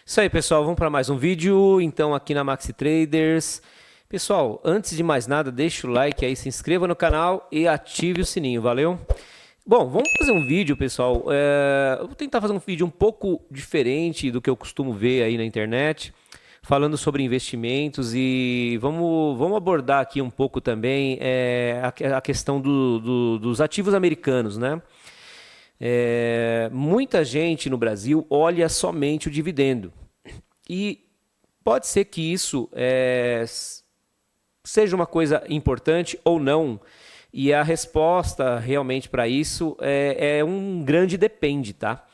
Isso aí, pessoal. Vamos para mais um vídeo. Então, aqui na Maxi Traders. Pessoal, antes de mais nada, deixa o like aí, se inscreva no canal e ative o sininho, valeu? Bom, vamos fazer um vídeo, pessoal. Eu vou tentar fazer um vídeo um pouco diferente do que eu costumo ver aí na internet, falando sobre investimentos e vamos abordar aqui um pouco também a questão dos ativos americanos, né? Muita gente no Brasil olha somente o dividendo. E pode ser que isso seja uma coisa importante ou não. E a resposta realmente para isso é um grande depende, tá?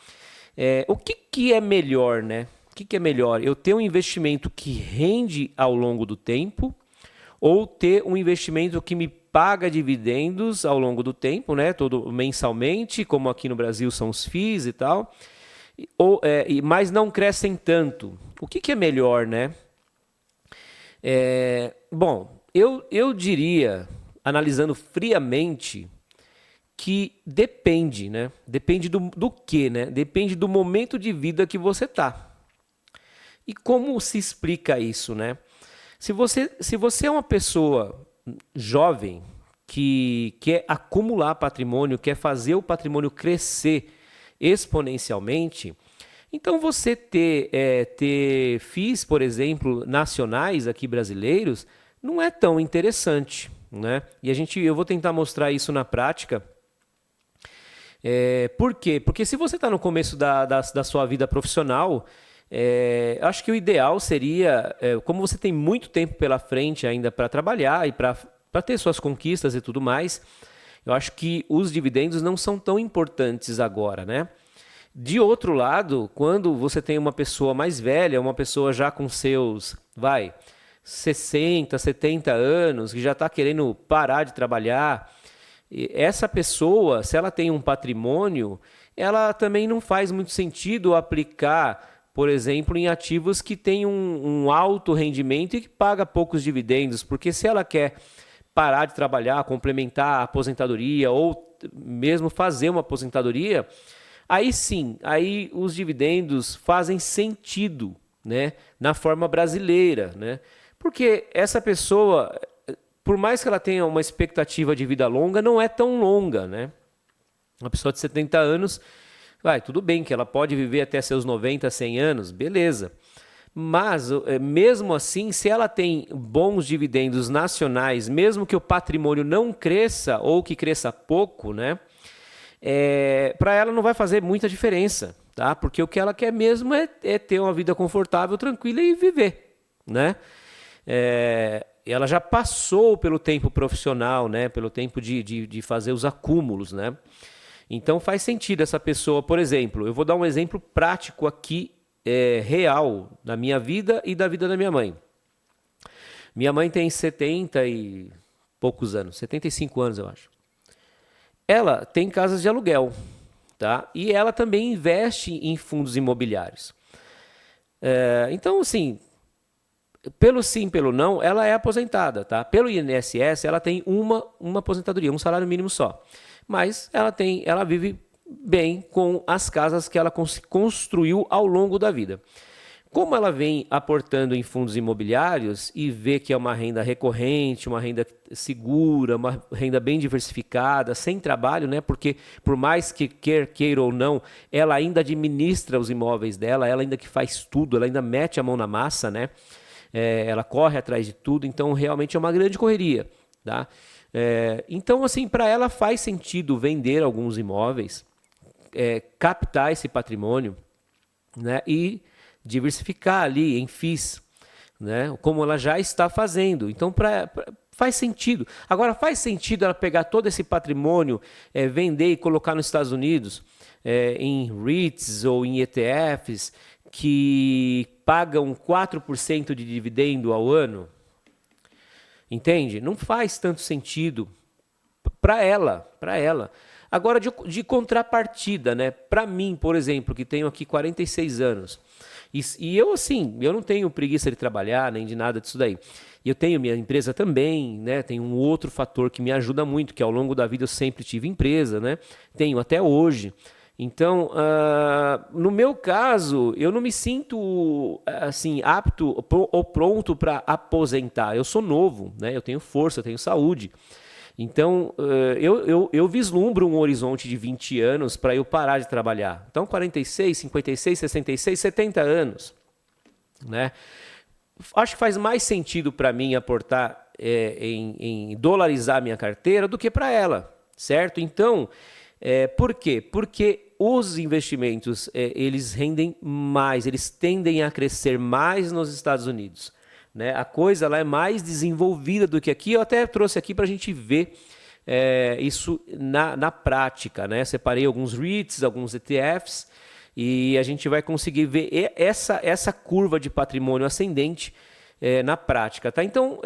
O que é melhor, né? O que é melhor? Eu ter um investimento que rende ao longo do tempo ou ter um investimento que me paga dividendos ao longo do tempo, né? Todo mensalmente, como aqui no Brasil são os FIIs e tal, mas não crescem tanto. O que é melhor, né? Bom, eu diria, analisando friamente, que depende, né? Depende do quê, né? Depende do momento de vida que você tá. E como se explica isso, né? Se você é uma pessoa jovem que quer acumular patrimônio, quer fazer o patrimônio crescer exponencialmente, então você ter FIIs, por exemplo, nacionais aqui brasileiros, não é tão interessante, né? E eu vou tentar mostrar isso na prática. Por quê? Porque se você está no começo da sua vida profissional, acho que o ideal seria, como você tem muito tempo pela frente ainda para trabalhar e para ter suas conquistas e tudo mais, eu acho que os dividendos não são tão importantes agora, né? De outro lado, quando você tem uma pessoa mais velha, uma pessoa já com seus, 60, 70 anos, que já está querendo parar de trabalhar, essa pessoa, se ela tem um patrimônio, ela também não faz muito sentido aplicar, por exemplo, em ativos que têm um alto rendimento e que paga poucos dividendos, porque se ela quer parar de trabalhar, complementar a aposentadoria ou mesmo fazer uma aposentadoria, aí sim, aí os dividendos fazem sentido, né, na forma brasileira, né? Porque essa pessoa, por mais que ela tenha uma expectativa de vida longa, não é tão longa, né? Uma pessoa de 70 anos, tudo bem que ela pode viver até seus 90, 100 anos, beleza. Mas, mesmo assim, se ela tem bons dividendos nacionais, mesmo que o patrimônio não cresça ou que cresça pouco, né? Para ela não vai fazer muita diferença, tá? Porque o que ela quer mesmo é ter uma vida confortável, tranquila e viver, né? Ela já passou pelo tempo profissional, né? Pelo tempo de fazer os acúmulos, né? Então faz sentido essa pessoa, por exemplo, eu vou dar um exemplo prático aqui, real, da minha vida e da vida da minha mãe. Minha mãe tem 70 e poucos anos, 75 anos eu acho. Ela tem casas de aluguel, tá? E ela também investe em fundos imobiliários. Então, assim, pelo sim, pelo não, ela é aposentada, tá? Pelo INSS, ela tem uma aposentadoria, um salário mínimo só. Mas ela vive bem com as casas que ela construiu ao longo da vida. Como ela vem aportando em fundos imobiliários e vê que é uma renda recorrente, uma renda segura, uma renda bem diversificada, sem trabalho, né? Porque por mais que queira ou não, ela ainda administra os imóveis dela, ela ainda que faz tudo, ela ainda mete a mão na massa, né? Ela corre atrás de tudo, então realmente é uma grande correria, tá? Então, assim, para ela faz sentido vender alguns imóveis, captar esse patrimônio, né? E diversificar ali em FIIs, né? Como ela já está fazendo. Então, faz sentido. Agora, faz sentido ela pegar todo esse patrimônio, vender e colocar nos Estados Unidos, em REITs ou em ETFs, que pagam 4% de dividendo ao ano? Entende? Não faz tanto sentido para ela. Agora, de contrapartida, né? Para mim, por exemplo, que tenho aqui 46 anos, e eu, assim, eu não tenho preguiça de trabalhar, nem de nada disso daí. Eu tenho minha empresa também, né? Tem um outro fator que me ajuda muito, que ao longo da vida eu sempre tive empresa, né? Tenho até hoje. Então, no meu caso, eu não me sinto assim apto ou pronto para aposentar. Eu sou novo, né? Eu tenho força, eu tenho saúde. Então, eu vislumbro um horizonte de 20 anos para eu parar de trabalhar. Então, 46, 56, 66, 70 anos, né? Acho que faz mais sentido para mim aportar em dolarizar minha carteira do que para ela, certo? Então, por quê? Porque os investimentos eles rendem mais, eles tendem a crescer mais nos Estados Unidos, né? A coisa lá é mais desenvolvida do que aqui. Eu até trouxe aqui para a gente ver isso na prática, né? Separei alguns REITs, alguns ETFs, e a gente vai conseguir ver essa curva de patrimônio ascendente na prática, tá? Então,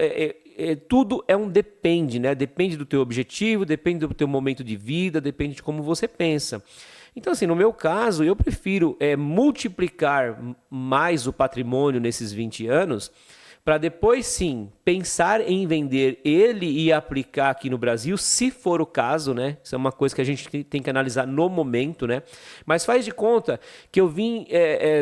tudo é um depende, né? Depende do teu objetivo, depende do teu momento de vida, depende de como você pensa. Então, assim, no meu caso, eu prefiro multiplicar mais o patrimônio nesses 20 anos para depois, sim, pensar em vender ele e aplicar aqui no Brasil, se for o caso, né? Isso é uma coisa que a gente tem que analisar no momento, né? Mas faz de conta que eu vim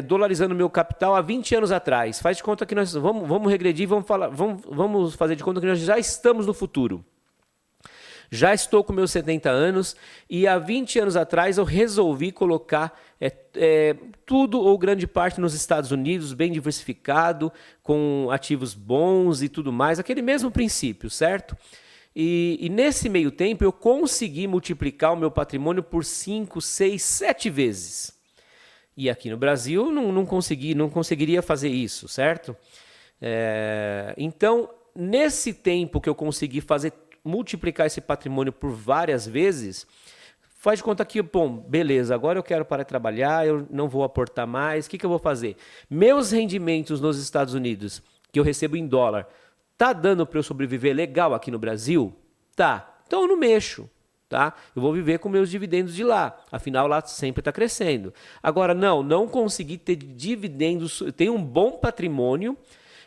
dolarizando meu capital há 20 anos atrás. Faz de conta que nós vamos regredir, vamos fazer de conta que nós já estamos no futuro. Já estou com meus 70 anos e há 20 anos atrás eu resolvi colocar tudo ou grande parte nos Estados Unidos, bem diversificado, com ativos bons e tudo mais, aquele mesmo princípio, certo? E nesse meio tempo eu consegui multiplicar o meu patrimônio por 5, 6, 7 vezes. E aqui no Brasil não conseguiria fazer isso, certo? Então, nesse tempo que eu consegui multiplicar esse patrimônio por várias vezes, faz de conta que, bom, beleza, agora eu quero parar de trabalhar, eu não vou aportar mais, o que eu vou fazer? Meus rendimentos nos Estados Unidos, que eu recebo em dólar, tá dando para eu sobreviver legal aqui no Brasil? Tá, então eu não mexo, tá? Eu vou viver com meus dividendos de lá, afinal lá sempre está crescendo. Agora, não consegui ter dividendos, tenho um bom patrimônio,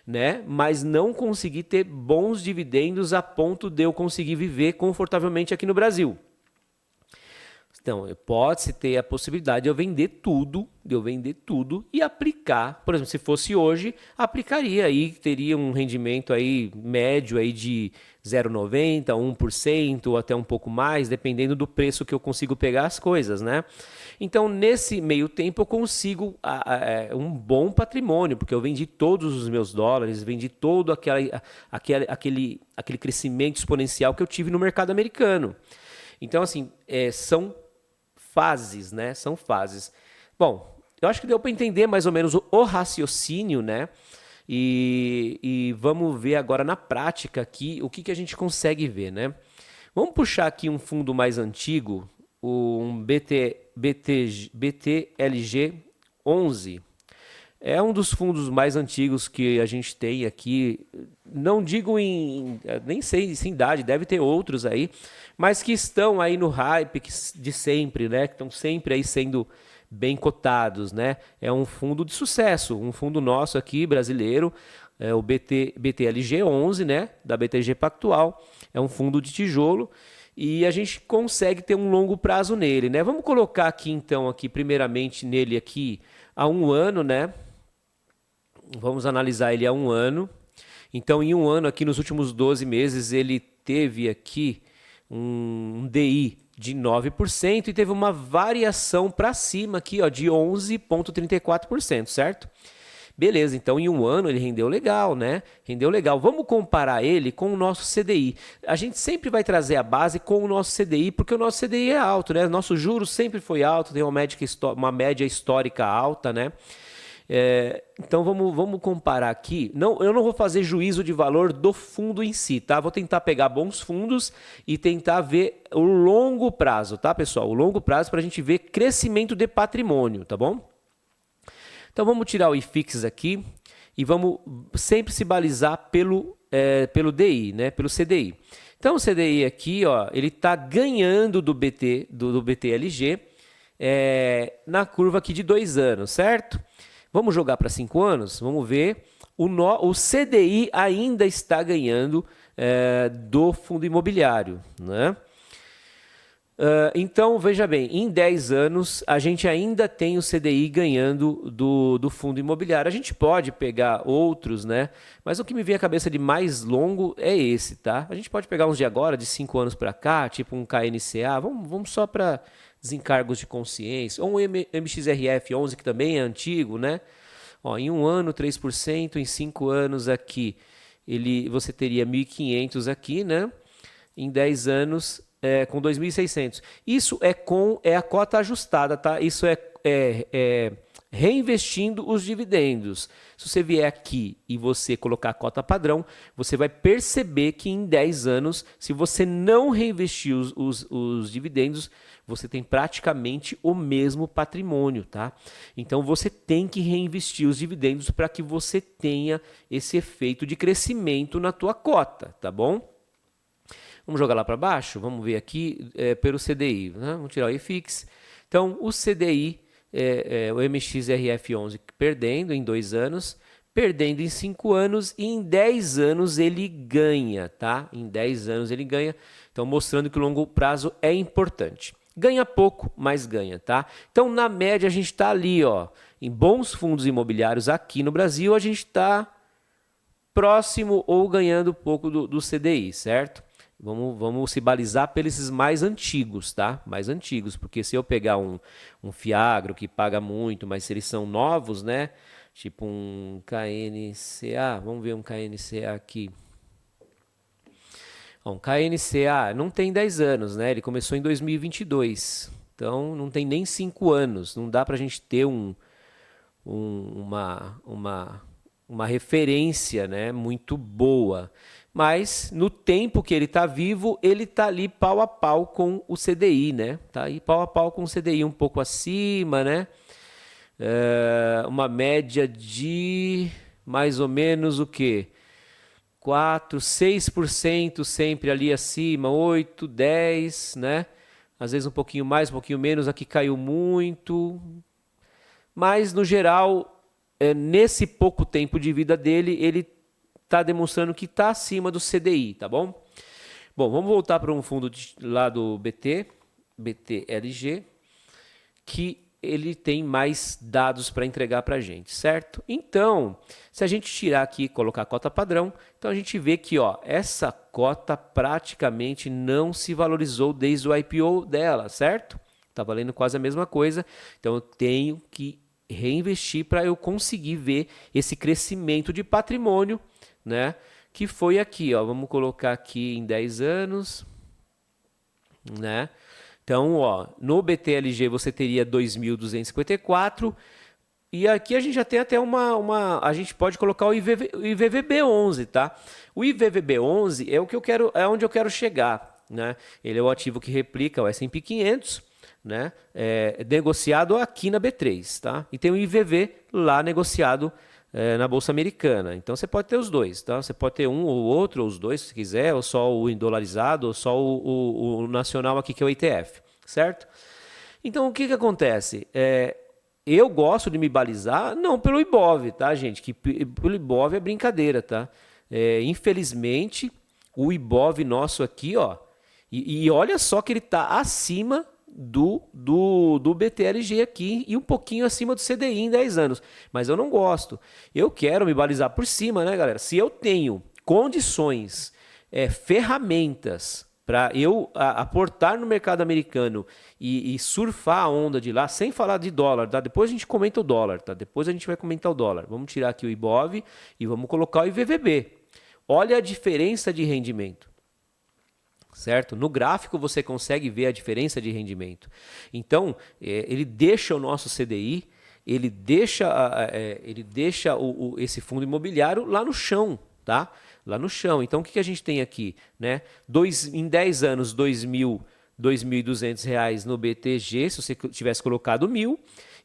né? Mas não consegui ter bons dividendos a ponto de eu conseguir viver confortavelmente aqui no Brasil. Então, pode-se ter a possibilidade de eu vender tudo e aplicar. Por exemplo, se fosse hoje, aplicaria aí, teria um rendimento aí médio aí de 0,90, 1% ou até um pouco mais, dependendo do preço que eu consigo pegar as coisas, né? Então, nesse meio tempo, eu consigo um bom patrimônio, porque eu vendi todos os meus dólares, vendi todo aquele crescimento exponencial que eu tive no mercado americano. Então, assim, são fases, né? São fases. Bom, eu acho que deu para entender mais ou menos o raciocínio, né? E vamos ver agora na prática aqui o que a gente consegue ver, né? Vamos puxar aqui um fundo mais antigo, um BTLG 11. É um dos fundos mais antigos que a gente tem aqui. Não digo nem sei se em idade, deve ter outros aí, mas que estão aí no hype de sempre, né? Que estão sempre aí sendo bem cotados, né? É um fundo de sucesso, um fundo nosso aqui, brasileiro, o BTLG 11, né? Da BTG Pactual. É um fundo de tijolo e a gente consegue ter um longo prazo nele, né? Vamos colocar aqui, então, primeiramente nele aqui há um ano, né? Vamos analisar ele há um ano. Então, em um ano, aqui nos últimos 12 meses, ele teve aqui um DI de 9% e teve uma variação para cima aqui, ó, de 11,34%, certo? Beleza, então em um ano ele rendeu legal, né? Rendeu legal. Vamos comparar ele com o nosso CDI. A gente sempre vai trazer a base com o nosso CDI, porque o nosso CDI é alto, né? Nosso juros sempre foi alto, tem uma média histórica alta, né? Então vamos comparar aqui. Eu não vou fazer juízo de valor do fundo em si, tá? Vou tentar pegar bons fundos e tentar ver o longo prazo, tá, pessoal? O longo prazo para a gente ver crescimento de patrimônio, tá bom? Então vamos tirar o IFIX aqui e vamos sempre se balizar pelo DI, né? Pelo CDI. Então o CDI aqui, ó, ele está ganhando do BTLG na curva aqui de 2 anos, certo? Vamos jogar para 5 anos? Vamos ver. O CDI ainda está ganhando do fundo imobiliário, né? Então, veja bem, em 10 anos, a gente ainda tem o CDI ganhando do fundo imobiliário. A gente pode pegar outros, né? Mas o que me vem à cabeça de mais longo é esse, tá? A gente pode pegar uns de agora, de 5 anos para cá, tipo um KNCA, vamos só para desencargos de consciência, ou um MXRF 11, que também é antigo, né? Ó, em um ano, 3%, em 5 anos aqui, você teria 1.500 aqui, né? Em 10 anos, com 2.600. Isso é a cota ajustada, tá? Isso é reinvestindo os dividendos. Se você vier aqui e você colocar a cota padrão, você vai perceber que em 10 anos, se você não reinvestir os dividendos, você tem praticamente o mesmo patrimônio, tá? Então você tem que reinvestir os dividendos para que você tenha esse efeito de crescimento na tua cota, tá bom? Vamos jogar lá para baixo? Vamos ver aqui pelo CDI. Né? Vamos tirar o IFIX. Então, o CDI, o MXRF11 perdendo em 2 anos, perdendo em 5 anos e em 10 anos ele ganha, tá? Em 10 anos ele ganha. Então, mostrando que o longo prazo é importante. Ganha pouco, mas ganha, tá? Então, na média, a gente está ali, ó, em bons fundos imobiliários aqui no Brasil, a gente está próximo ou ganhando pouco do CDI, certo? Vamos se balizar pelos mais antigos, tá? Mais antigos, porque se eu pegar um Fiagro que paga muito, mas se eles são novos, né? Tipo um KNCA, vamos ver um KNCA aqui. Um KNCA não tem 10 anos, né? Ele começou em 2022, então não tem nem 5 anos. Não dá pra gente ter uma referência, né, muito boa. Mas no tempo que ele está vivo, ele está ali pau a pau com o CDI, né? Tá aí pau a pau com o CDI, um pouco acima, né? Uma média de mais ou menos o quê? 4, 6% sempre ali acima, 8, 10, né? Às vezes um pouquinho mais, um pouquinho menos, aqui caiu muito. Mas no geral, nesse pouco tempo de vida dele, ele está demonstrando que está acima do CDI, tá bom? Bom, vamos voltar para um fundo lá do BTLG, que ele tem mais dados para entregar para a gente, certo? Então, se a gente tirar aqui e colocar a cota padrão, então a gente vê que ó, essa cota praticamente não se valorizou desde o IPO dela, certo? Está valendo quase a mesma coisa, então eu tenho que reinvestir para eu conseguir ver esse crescimento de patrimônio, né? Que foi aqui, ó, vamos colocar aqui em 10 anos, né? Então, ó, no BTLG você teria 2.254 e aqui a gente já tem até a gente pode colocar o IVVB11, tá? O IVVB11 é o que eu quero, é onde eu quero chegar, né? Ele é o ativo que replica o S&P 500, né? Negociado aqui na B3, tá? E tem o IVV lá negociado na Bolsa Americana. Então você pode ter os dois, tá? Você pode ter um ou outro, ou os dois, se quiser, ou só o em dolarizado, ou só o nacional aqui, que é o ETF, certo? Então o que acontece? Eu gosto de me balizar, não pelo Ibov, tá, gente? Que pelo Ibov é brincadeira, tá? Infelizmente, o Ibov nosso aqui, ó, e olha só que ele está acima do BTLG aqui e um pouquinho acima do CDI em 10 anos. Mas eu não gosto. Eu quero me balizar por cima, né, galera? Se eu tenho condições, ferramentas para eu aportar no mercado americano e surfar a onda de lá, sem falar de dólar, tá? Depois a gente comenta o dólar, tá? Depois a gente vai comentar o dólar. Vamos tirar aqui o Ibov e vamos colocar o IVVB. Olha a diferença de rendimento. Certo? No gráfico você consegue ver a diferença de rendimento. Então, ele deixa o nosso CDI, ele deixa esse fundo imobiliário lá no chão, tá? Lá no chão. Então, o que a gente tem aqui? Né? Em 10 anos, R$ 2.200 no BTG, se você tivesse colocado 1.000,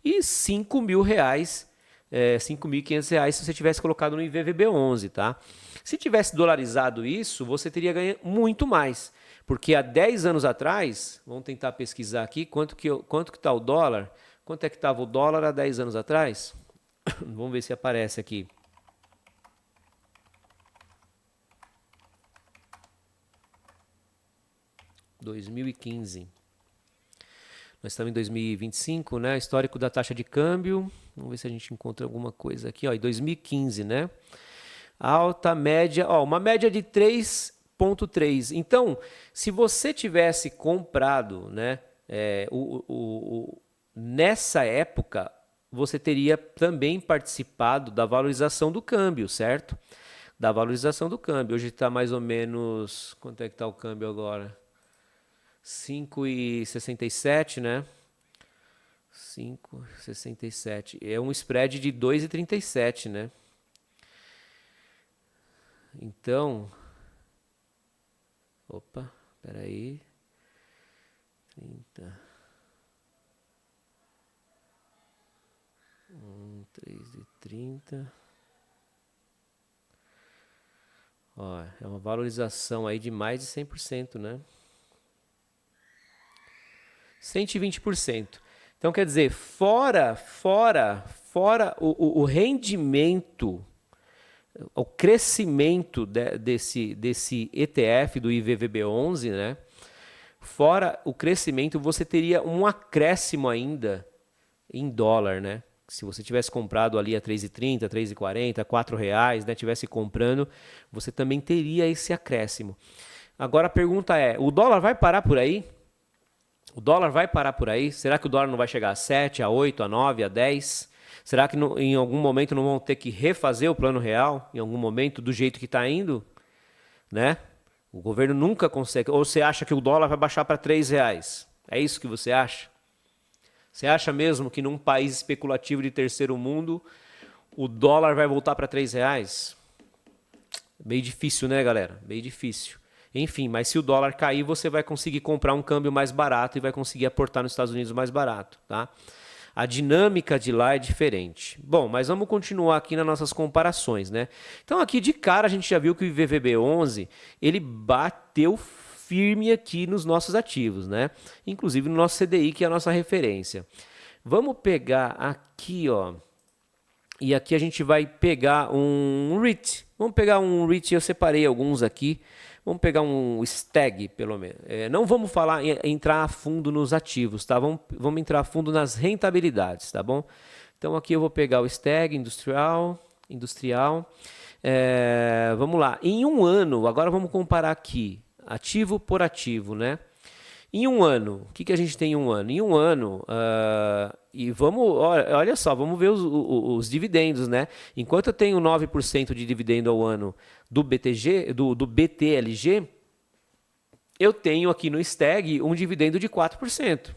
e R$ 5.000, R$ 5.500 se você tivesse colocado no IVVB11, tá? Se tivesse dolarizado isso, você teria ganho muito mais. Porque há 10 anos atrás, vamos tentar pesquisar aqui, quanto que está o dólar? Quanto é que estava o dólar há 10 anos atrás? Vamos ver se aparece aqui. (2015) Nós estamos em 2025, né? Histórico da taxa de câmbio. Vamos ver se a gente encontra alguma coisa aqui, ó, em 2015, né? Alta, média, ó, uma média de 3,3. Então, se você tivesse comprado, né, nessa época, você teria também participado da valorização do câmbio, certo? Da valorização do câmbio. Hoje está mais ou menos... Quanto é que está o câmbio agora? 5,67, né? 5,67. É um spread de 2,37, né? Então... Opa, peraí. 30... 3,30. Ó, é uma valorização aí de mais de 100%, né? 120%. Então, quer dizer, fora o rendimento, o crescimento desse ETF do IVVB11, né? Fora o crescimento, você teria um acréscimo ainda em dólar, né? Se você tivesse comprado ali a 3,30, 3,40, R$4, né, tivesse comprando, você também teria esse acréscimo. Agora a pergunta é, o dólar vai parar por aí? O dólar vai parar por aí? Será que o dólar não vai chegar a 7, a 8, a 9, a 10? Será que em algum momento não vão ter que refazer o plano real? Em algum momento, do jeito que está indo? Né? O governo nunca consegue. Ou você acha que o dólar vai baixar para R$3? É isso que você acha? Você acha mesmo que num país especulativo de terceiro mundo, o dólar vai voltar para R$3? Meio difícil, né, galera? Meio difícil. Enfim, mas se o dólar cair, você vai conseguir comprar um câmbio mais barato e vai conseguir aportar nos Estados Unidos mais barato, tá? A dinâmica de lá é diferente. Bom, mas vamos continuar aqui nas nossas comparações, né? Então aqui de cara a gente já viu que o IVVB11, ele bateu firme aqui nos nossos ativos, né? Inclusive no nosso CDI, que é a nossa referência. Vamos pegar aqui, ó. E aqui a gente vai pegar um REIT. Vamos pegar um REIT, eu separei alguns aqui. Vamos pegar um STAG, pelo menos. Não vamos falar entrar a fundo nos ativos, tá? Vamos entrar a fundo nas rentabilidades, tá bom? Então aqui eu vou pegar o STAG industrial. Vamos lá. Em um ano, agora vamos comparar aqui, ativo por ativo, né? Em um ano, o que a gente tem em um ano? Em um ano, e vamos, olha só, vamos ver os dividendos, né? Enquanto eu tenho 9% de dividendo ao ano do BTG, do BTLG, eu tenho aqui no STAG um dividendo de 4%.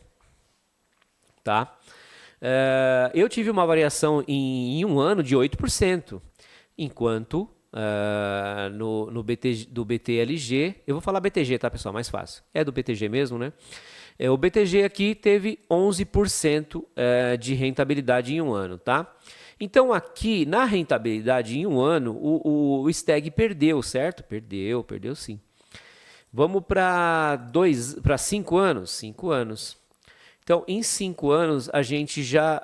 Tá? Eu tive uma variação em um ano de 8%, enquanto no do BTLG, eu vou falar BTG, tá, pessoal? Mais fácil. É do BTG mesmo, né? O BTG aqui teve 11% de rentabilidade em um ano, tá? Então aqui na rentabilidade em um ano, o STAG perdeu, certo? Perdeu sim. Vamos para 5 anos? 5 anos. Então, em 5 anos, a gente já,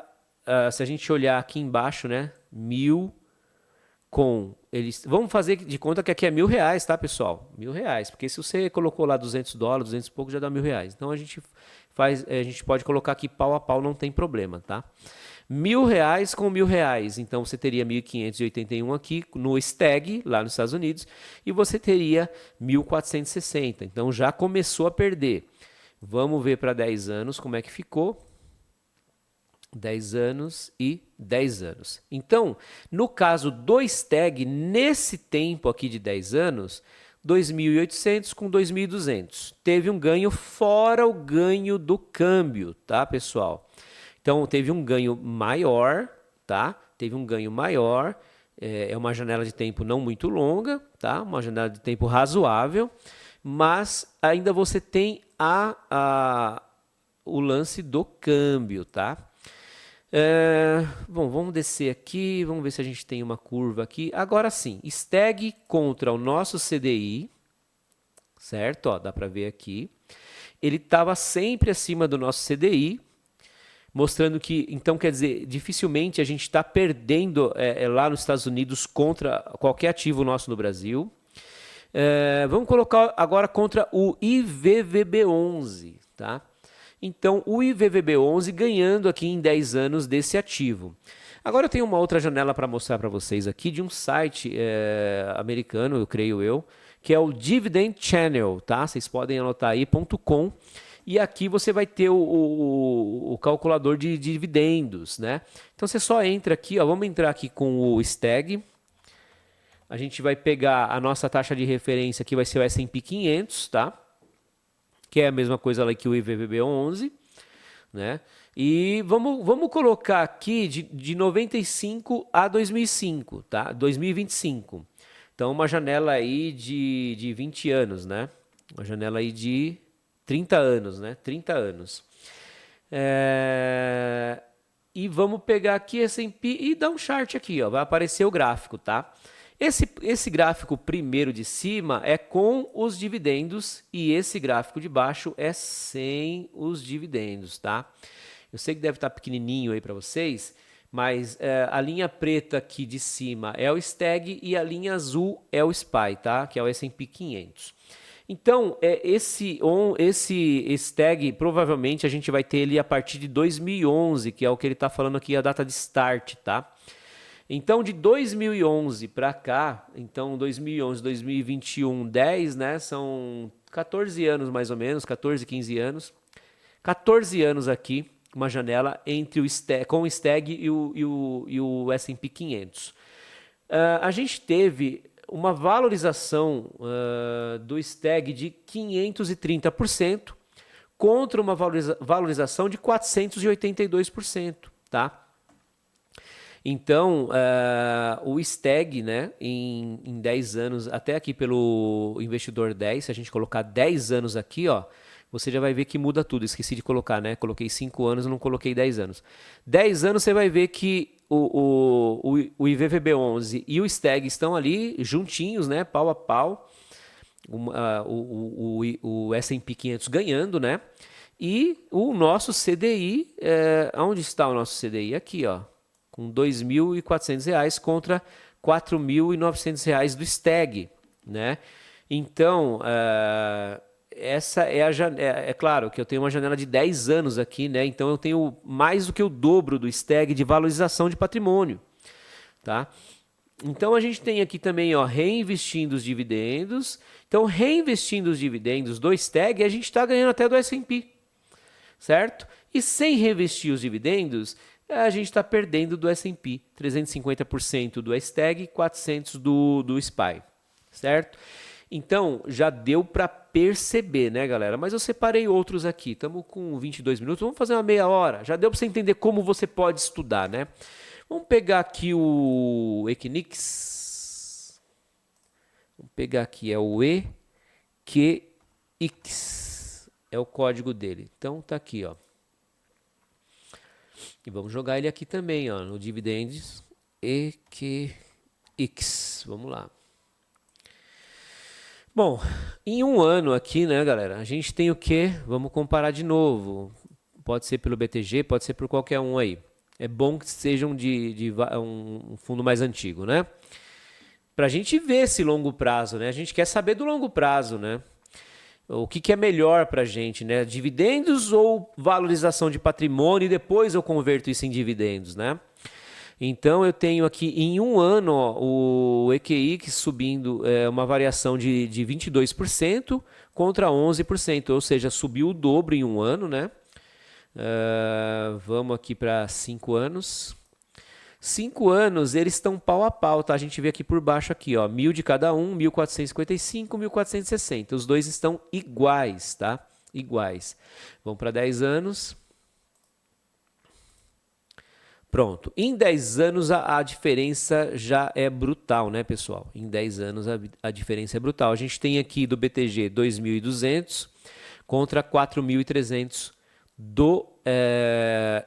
se a gente olhar aqui embaixo, né? 1.000 com eles, vamos fazer de conta que aqui é R$1.000, tá, pessoal? R$1.000, porque se você colocou lá $200, 200 e pouco, já dá R$1.000. Então a gente pode colocar aqui pau a pau, não tem problema, tá? R$1.000 com R$1.000, então você teria 1.581 aqui no STAG, lá nos Estados Unidos, e você teria 1.460. Então já começou a perder. Vamos ver para 10 anos como é que ficou. 10 anos e 10 anos. Então, no caso do STAG, nesse tempo aqui de 10 anos, 2.800 com 2.200. Teve um ganho fora o ganho do câmbio, tá, pessoal? Então, teve um ganho maior, tá? Teve um ganho maior. É uma janela de tempo não muito longa, tá? Uma janela de tempo razoável, mas ainda você tem o lance do câmbio, tá? Bom, vamos descer aqui, vamos ver se a gente tem uma curva aqui. Agora sim, STAG contra o nosso CDI, certo? Ó, dá para ver aqui. Ele estava sempre acima do nosso CDI, mostrando que, então quer dizer, dificilmente a gente está perdendo lá nos Estados Unidos contra qualquer ativo nosso no Brasil. Vamos colocar agora contra o IVVB11, tá? Então, o IVVB11 ganhando aqui em 10 anos desse ativo. Agora eu tenho uma outra janela para mostrar para vocês aqui de um site americano, eu creio eu, que é o Dividend Channel, tá? Vocês podem anotar aí, .com. E aqui você vai ter o calculador de dividendos, né? Então você só entra aqui, ó, vamos entrar aqui com o STAG. A gente vai pegar a nossa taxa de referência, que vai ser o S&P 500, tá? Que é a mesma coisa lá que o IVVB11, né? E vamos colocar aqui de 95 a 2005, tá? 2025. Então, uma janela aí de 20 anos, né? Uma janela aí de 30 anos, né? 30 anos. E vamos pegar aqui S&P e dar um chart aqui, ó. Vai aparecer o gráfico, tá? Esse gráfico primeiro de cima é com os dividendos e esse gráfico de baixo é sem os dividendos, tá? Eu sei que deve estar pequenininho aí para vocês, mas a linha preta aqui de cima é o STAG e a linha azul é o SPY, tá? Que é o S&P 500. Então, esse STAG, provavelmente a gente vai ter ele a partir de 2011, que é o que ele está falando aqui, a data de start, tá? Então, de 2011 para cá, então 2011, 2021, 10, né? São 14 anos mais ou menos, 14, 15 anos. 14 anos aqui, uma janela entre com o STAG e o S&P 500. A gente teve uma valorização do STAG de 530% contra uma valorização de 482%, tá? Então, o STAG, né, em 10 anos, até aqui pelo investidor 10, se a gente colocar 10 anos aqui, ó, você já vai ver que muda tudo. Esqueci de colocar, né? Coloquei 5 anos, não coloquei 10 anos. 10 anos você vai ver que o IVVB11 e o STAG estão ali juntinhos, né? Pau a pau. O S&P 500 ganhando, né? E o nosso CDI, onde está o nosso CDI? Aqui, ó, com R$ 2.400 contra R$ 4.900 do STAG, né? Então, essa é a janela. É claro que eu tenho uma janela de 10 anos aqui, né? Então eu tenho mais do que o dobro do STAG de valorização de patrimônio, tá? Então a gente tem aqui também, ó, reinvestindo os dividendos. Então, reinvestindo os dividendos do STAG, a gente está ganhando até do S&P, certo? E sem reinvestir os dividendos, a gente está perdendo do S&P, 350% do STAG, 400% do SPY, certo? Então, já deu para perceber, né, galera? Mas eu separei outros aqui. Estamos com 22 minutos. Vamos fazer uma meia hora. Já deu para você entender como você pode estudar, né? Vamos pegar aqui o Equinix. Vamos pegar aqui, é o EQX. É o código dele. Então, tá aqui, ó. E vamos jogar ele aqui também, ó, no Dividendos EQX. Vamos lá. Bom, em um ano aqui, né, galera, a gente tem o quê? Vamos comparar de novo. Pode ser pelo BTG, pode ser por qualquer um aí. É bom que sejam de um fundo mais antigo, né? Para a gente ver esse longo prazo, né? A gente quer saber do longo prazo, né? O que é melhor para a gente, né? Dividendos ou valorização de patrimônio e depois eu converto isso em dividendos, né? Então eu tenho aqui em um ano, ó, o EQI subindo uma variação de 22% contra 11%, ou seja, subiu o dobro em um ano, né? Vamos aqui para 5 anos. 5 anos, eles estão pau a pau, tá? A gente vê aqui por baixo aqui, ó, 1.000 de cada um, 1.455, 1.460. Os dois estão iguais, tá? Iguais. Vamos para 10 anos. Pronto. Em 10 anos a diferença já é brutal, né, pessoal? Em 10 anos a diferença é brutal. A gente tem aqui do BTG 2.200 contra 4.300 do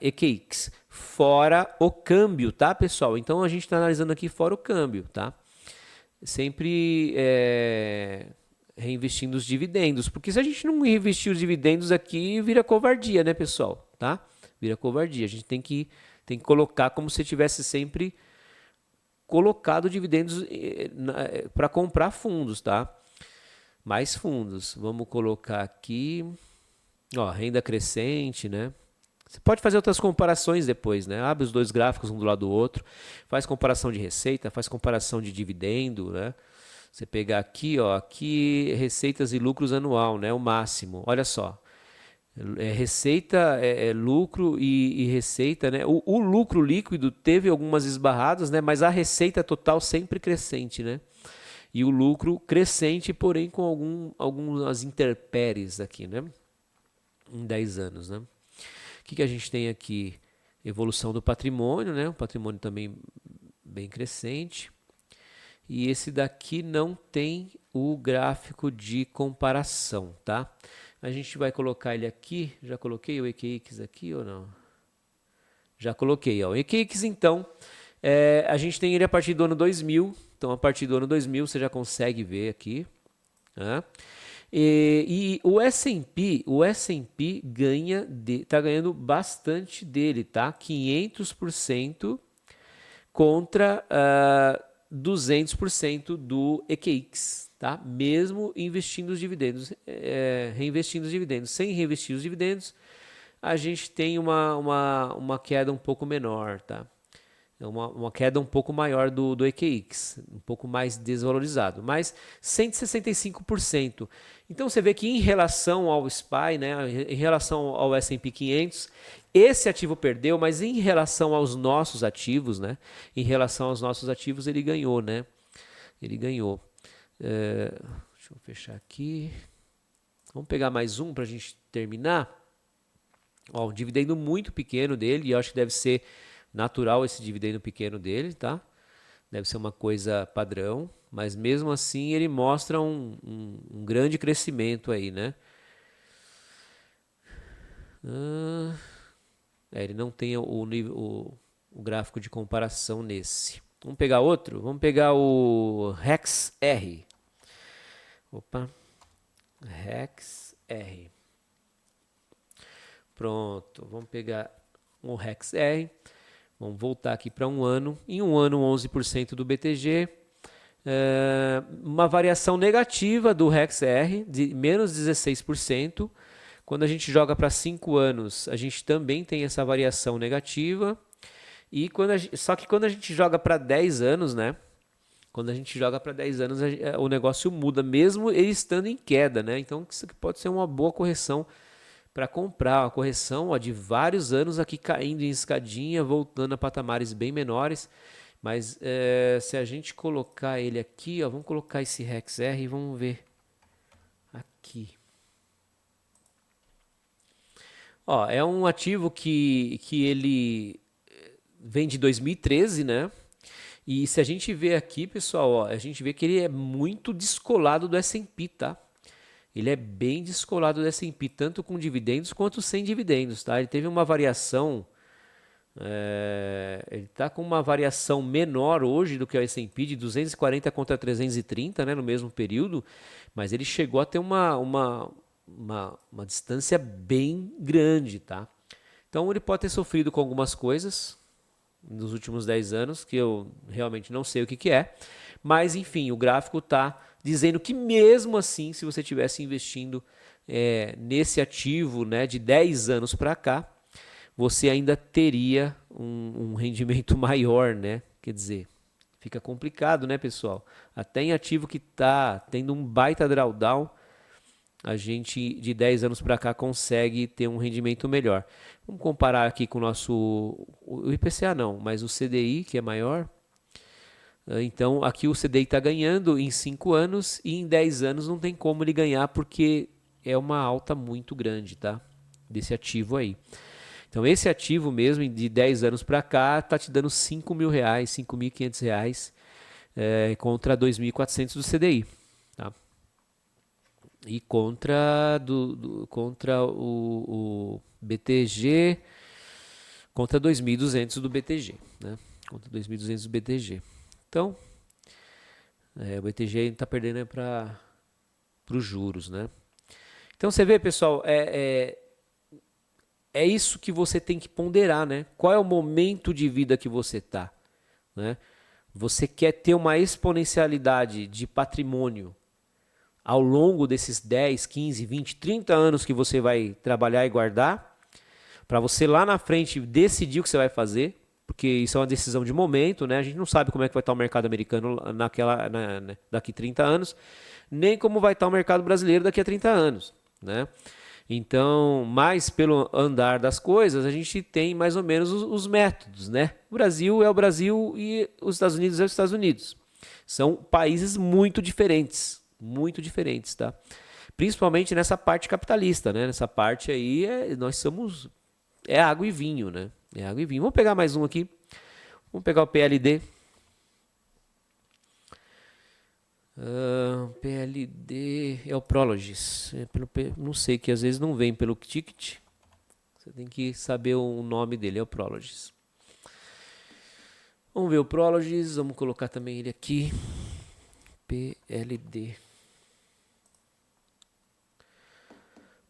EQX. Fora o câmbio, tá, pessoal? Então a gente está analisando aqui fora o câmbio, tá? Sempre reinvestindo os dividendos. Porque se a gente não reinvestir os dividendos aqui, vira covardia, né, pessoal? Tá? Vira covardia. A gente tem que colocar como se tivesse sempre colocado dividendos para comprar fundos, tá? Mais fundos. Vamos colocar aqui. Ó, renda crescente, né? Você pode fazer outras comparações depois, né? Abre os dois gráficos um do lado do outro, faz comparação de receita, faz comparação de dividendo, né? Você pegar aqui, ó, aqui receitas e lucros anual, né? O máximo. Olha só, receita, lucro e receita, né? O lucro líquido teve algumas esbarradas, né? Mas a receita total sempre crescente, né? E o lucro crescente, porém com algumas intempéries aqui, né? Em 10 anos, né? O que a gente tem aqui? Evolução do patrimônio, né? O patrimônio também bem crescente. E esse daqui não tem o gráfico de comparação, tá? A gente vai colocar ele aqui. Já coloquei o EQX aqui ou não? Já coloquei, ó. O EQX, então, a gente tem ele a partir do ano 2000. Então, a partir do ano 2000, você já consegue ver aqui. Né? E o S&P ganha, tá ganhando bastante dele, tá? 500% contra 200% do EQX, tá? Mesmo investindo os dividendos, reinvestindo os dividendos. Sem reinvestir os dividendos, a gente tem uma queda um pouco menor, tá? Uma queda um pouco maior do EQX, um pouco mais desvalorizado, mas 165%. Então você vê que em relação ao SPY, né, em relação ao S&P 500, esse ativo perdeu, mas em relação aos nossos ativos, né, em relação aos nossos ativos ele ganhou, né? Ele ganhou. Deixa eu fechar aqui. Vamos pegar mais um para a gente terminar. Ó, um dividendo muito pequeno dele, e eu acho que deve ser natural esse dividendo pequeno dele, tá? Deve ser uma coisa padrão, mas mesmo assim ele mostra um grande crescimento aí, né? Ele não tem o gráfico de comparação nesse. Vamos pegar outro? Vamos pegar o REX-R. Opa, REX-R. Pronto, vamos pegar o REX-R. Vamos voltar aqui para um ano. Em um ano, 11% do BTG. Uma variação negativa do REX-R, de menos 16%. Quando a gente joga para 5 anos, a gente também tem essa variação negativa. E só que quando a gente joga para 10 anos, né? Quando a gente joga para 10 anos, o negócio muda, mesmo ele estando em queda, né? Então, isso aqui pode ser uma boa correção para comprar, uma correção de vários anos aqui caindo em escadinha, voltando a patamares bem menores. Mas se a gente colocar ele aqui, ó, vamos colocar esse REX-R e vamos ver aqui. Ó, é um ativo que ele vem de 2013, né? E se a gente vê aqui, pessoal, ó, a gente vê que ele é muito descolado do S&P, tá? Ele é bem descolado do S&P, tanto com dividendos quanto sem dividendos, tá? Ele teve uma variação, ele está com uma variação menor hoje do que o S&P, de 240 contra 330, né, no mesmo período, mas ele chegou a ter uma distância bem grande, tá? Então ele pode ter sofrido com algumas coisas nos últimos 10 anos, que eu realmente não sei o que é, mas enfim, o gráfico está dizendo que mesmo assim, se você estivesse investindo nesse ativo, né, de 10 anos para cá, você ainda teria um rendimento maior, né? Quer dizer, fica complicado, né, pessoal? Até em ativo que está tendo um baita drawdown, a gente de 10 anos para cá consegue ter um rendimento melhor. Vamos comparar aqui com o IPCA não, mas o CDI, que é maior. Então, aqui o CDI está ganhando em 5 anos e em 10 anos não tem como ele ganhar porque é uma alta muito grande, tá? Desse ativo aí. Então, esse ativo mesmo, de 10 anos para cá, está te dando R$5.000, R$5.500 contra 2.400 do CDI, tá? E contra o BTG, contra 2.200 do BTG, né? Contra 2.200 do BTG. Então, o BTG está perdendo para os juros, né? Então, você vê, pessoal, é isso que você tem que ponderar, né? Qual é o momento de vida que você está, né? Você quer ter uma exponencialidade de patrimônio ao longo desses 10, 15, 20, 30 anos que você vai trabalhar e guardar, para você lá na frente decidir o que você vai fazer, porque isso é uma decisão de momento, né? A gente não sabe como é que vai estar o mercado americano daqui 30 anos, nem como vai estar o mercado brasileiro daqui a 30 anos, né? Então, mais pelo andar das coisas, a gente tem mais ou menos os métodos, né? O Brasil é o Brasil e os Estados Unidos é os Estados Unidos. São países muito diferentes, tá? Principalmente nessa parte capitalista, né? Nessa parte aí, nós somos... É água e vinho, né? É água e vinho. Vamos pegar mais um aqui. Vamos pegar o PLD. PLD é o Prologis. Não sei, que às vezes não vem pelo ticket. Você tem que saber o nome dele, é o Prologis. Vamos ver o Prologis. Vamos colocar também ele aqui. PLD.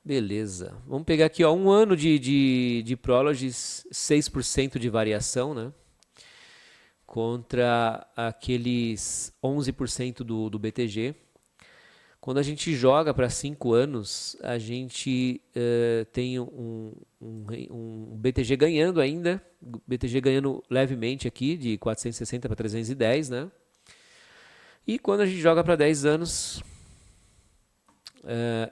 Beleza. Vamos pegar aqui, ó, um ano de Prologis, 6% de variação, né? Contra aqueles 11% do BTG. Quando a gente joga para 5 anos, a gente tem um BTG ganhando ainda, BTG ganhando levemente aqui, de 460 para 310, né? E quando a gente joga para 10 anos,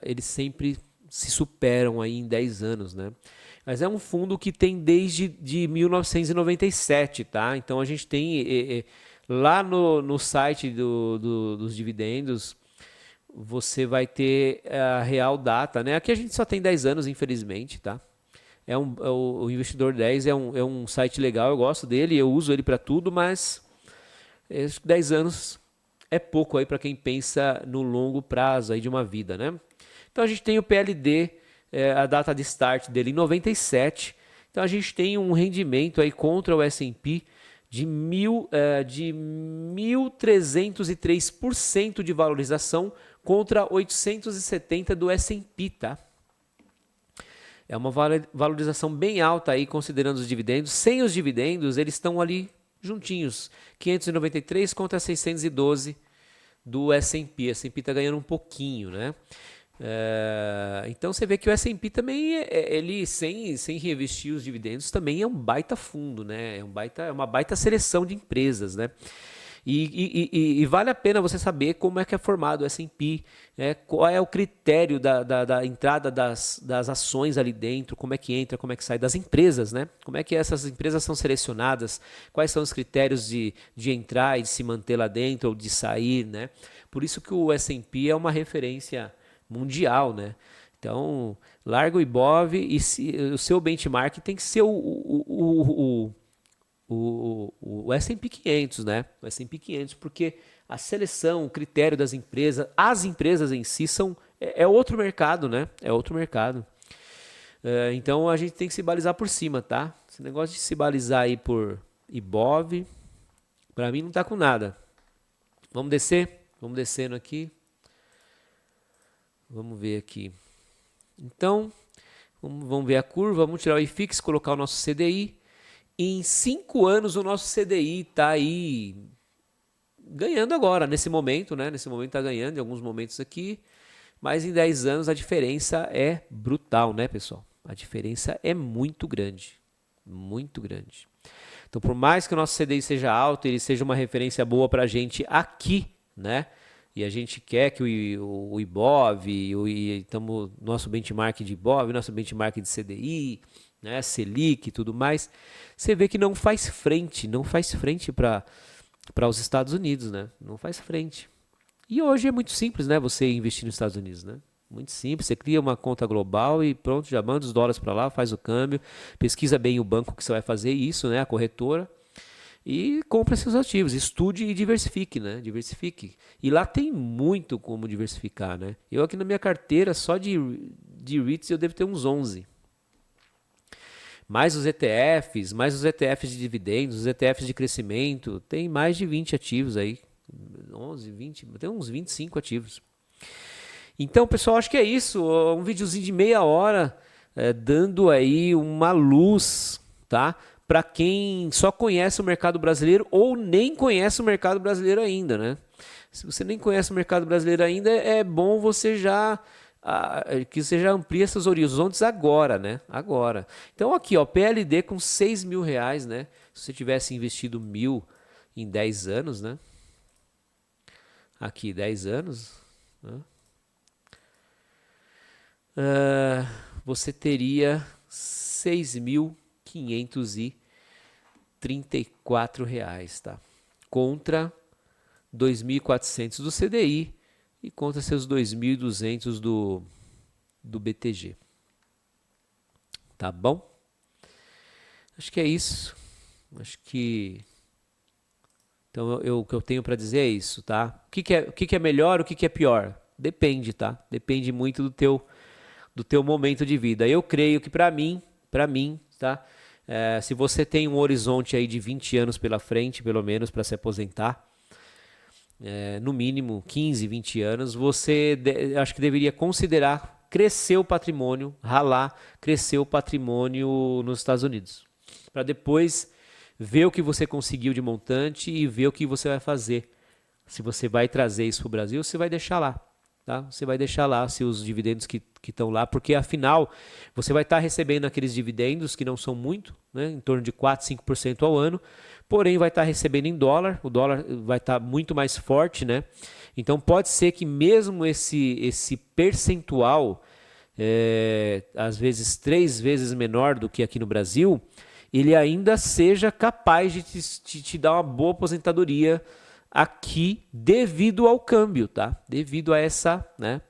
eles sempre se superam aí em 10 anos, né? Mas é um fundo que tem desde 1997, tá? Então a gente tem lá no site dos dividendos, você vai ter a real data, né? Aqui a gente só tem 10 anos, infelizmente, tá? O Investidor 10 é um site legal, eu gosto dele, eu uso ele para tudo, mas 10 anos é pouco aí para quem pensa no longo prazo aí de uma vida, né? Então a gente tem o PLD, a data de start dele em 97. Então a gente tem um rendimento aí contra o S&P de 1.303% de valorização contra 870 do S&P, tá? É uma valorização bem alta aí, considerando os dividendos. Sem os dividendos, eles estão ali juntinhos. 593 contra 612 do S&P. O S&P está ganhando um pouquinho, né? Então você vê que o S&P também, ele sem reinvestir os dividendos, também é um baita fundo, né? É uma baita seleção de empresas, né? E vale a pena você saber como é que é formado o S&P, qual é o critério da entrada das ações ali dentro, como é que entra, como é que sai das empresas, né? Como é que essas empresas são selecionadas, quais são os critérios de entrar e de se manter lá dentro ou de sair, né? Por isso que o S&P é uma referência mundial, né? Então, larga o Ibov e o seu benchmark tem que ser o S&P 500, né? O S&P 500, porque a seleção, o critério das empresas, as empresas em si é outro mercado, né? É outro mercado. Então, a gente tem que se balizar por cima, tá? Esse negócio de se balizar aí por Ibov, para mim não tá com nada. Vamos descer? Vamos descendo aqui. Vamos ver aqui. Então, vamos ver a curva, vamos tirar o IFIX, colocar o nosso CDI. Em 5 anos o nosso CDI está aí ganhando agora, nesse momento, né? Nesse momento está ganhando, em alguns momentos aqui. Mas em 10 anos a diferença é brutal, né, pessoal? A diferença é muito grande. Muito grande. Então, por mais que o nosso CDI seja alto, ele seja uma referência boa para a gente aqui, né? E a gente quer que o Ibov, nosso benchmark de Ibov, nosso benchmark de CDI, né, Selic e tudo mais, você vê que não faz frente para os Estados Unidos, né? Não faz frente. E hoje é muito simples, né, você investir nos Estados Unidos, né? Muito simples, você cria uma conta global e pronto, já manda os dólares para lá, faz o câmbio, pesquisa bem o banco que você vai fazer isso, né, a corretora. E compra seus ativos, estude e diversifique, né? Diversifique. E lá tem muito como diversificar, né? Eu aqui na minha carteira, só de REITs, eu devo ter uns 11. Mais os ETFs de dividendos, os ETFs de crescimento, tem mais de 20 ativos aí. 11, 20, tem uns 25 ativos. Então, pessoal, acho que é isso. Um videozinho de meia hora, dando aí uma luz, tá? Para quem só conhece o mercado brasileiro ou nem conhece o mercado brasileiro ainda, né? Se você nem conhece o mercado brasileiro ainda, é bom você que você já amplie esses horizontes agora, né? Agora. Então aqui, ó, PLD com R$ 6.000, né? Se você tivesse investido 1.000 em 10 anos, né? Aqui, 10 anos, né? Você teria R$ 6.534, tá? Contra 2.400 do CDI e contra seus 2.200 do BTG. Tá bom? Acho que é isso. Acho que... Então, o que eu tenho para dizer é isso, tá? O que é melhor, o que é pior? Depende, tá? Depende muito do teu momento de vida. Eu creio que para mim, tá? Se você tem um horizonte aí de 20 anos pela frente, pelo menos, para se aposentar, no mínimo 15, 20 anos, acho que deveria considerar crescer o patrimônio, ralar, crescer o patrimônio nos Estados Unidos. Para depois ver o que você conseguiu de montante e ver o que você vai fazer. Se você vai trazer isso para o Brasil, você vai deixar lá. Tá? Você vai deixar lá os dividendos que estão lá, porque afinal você vai estar recebendo aqueles dividendos que não são muito, né, em torno de 4, 5% ao ano, porém vai estar recebendo em dólar, o dólar vai estar muito mais forte, né? Então pode ser que mesmo esse percentual, às vezes 3 vezes menor do que aqui no Brasil, ele ainda seja capaz de te dar uma boa aposentadoria aqui devido ao câmbio, tá? Devido a essa, né,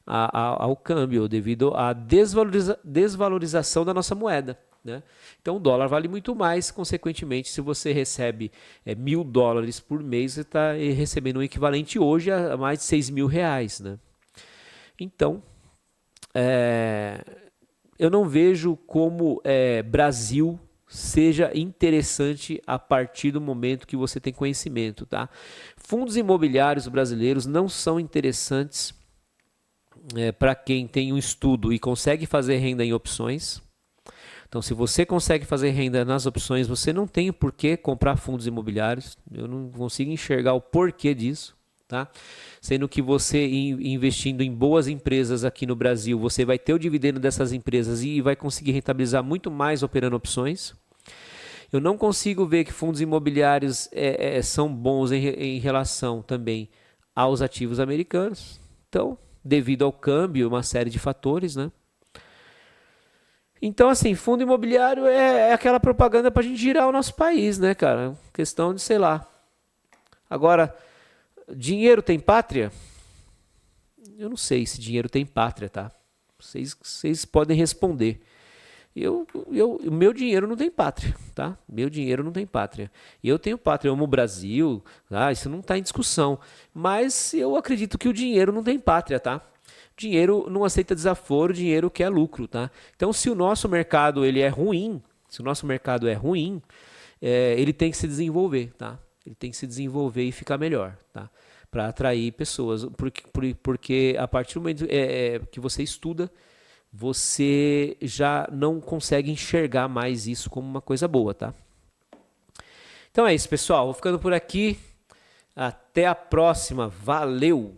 ao câmbio, devido à desvalorização da nossa moeda, né? Então o dólar vale muito mais, consequentemente, se você recebe $1.000 por mês, você está recebendo um equivalente hoje a mais de R$ 6.000, né? Então, eu não vejo como Brasil seja interessante a partir do momento que você tem conhecimento, tá? Fundos imobiliários brasileiros não são interessantes para quem tem um estudo e consegue fazer renda em opções. Então, se você consegue fazer renda nas opções, você não tem por que comprar fundos imobiliários. Eu não consigo enxergar o porquê disso, tá? Sendo que você investindo em boas empresas aqui no Brasil, você vai ter o dividendo dessas empresas e vai conseguir rentabilizar muito mais operando opções. Eu não consigo ver que fundos imobiliários são bons em relação também aos ativos americanos. Então, devido ao câmbio, uma série de fatores, né? Então, assim, fundo imobiliário é aquela propaganda para a gente girar o nosso país, né, cara? Questão de, sei lá. Agora, dinheiro tem pátria? Eu não sei se dinheiro tem pátria, tá? Vocês podem responder. O meu dinheiro não tem pátria, tá? Meu dinheiro não tem pátria. Eu tenho pátria, eu amo o Brasil, tá? Isso não está em discussão. Mas eu acredito que o dinheiro não tem pátria, tá? Dinheiro não aceita desaforo, dinheiro quer lucro, tá? Então, se o nosso mercado ele é ruim, ele tem que se desenvolver, tá? Ele tem que se desenvolver e ficar melhor, tá? Para atrair pessoas, porque a partir do momento que você estuda, você já não consegue enxergar mais isso como uma coisa boa, tá? Então é isso, pessoal. Vou ficando por aqui. Até a próxima. Valeu!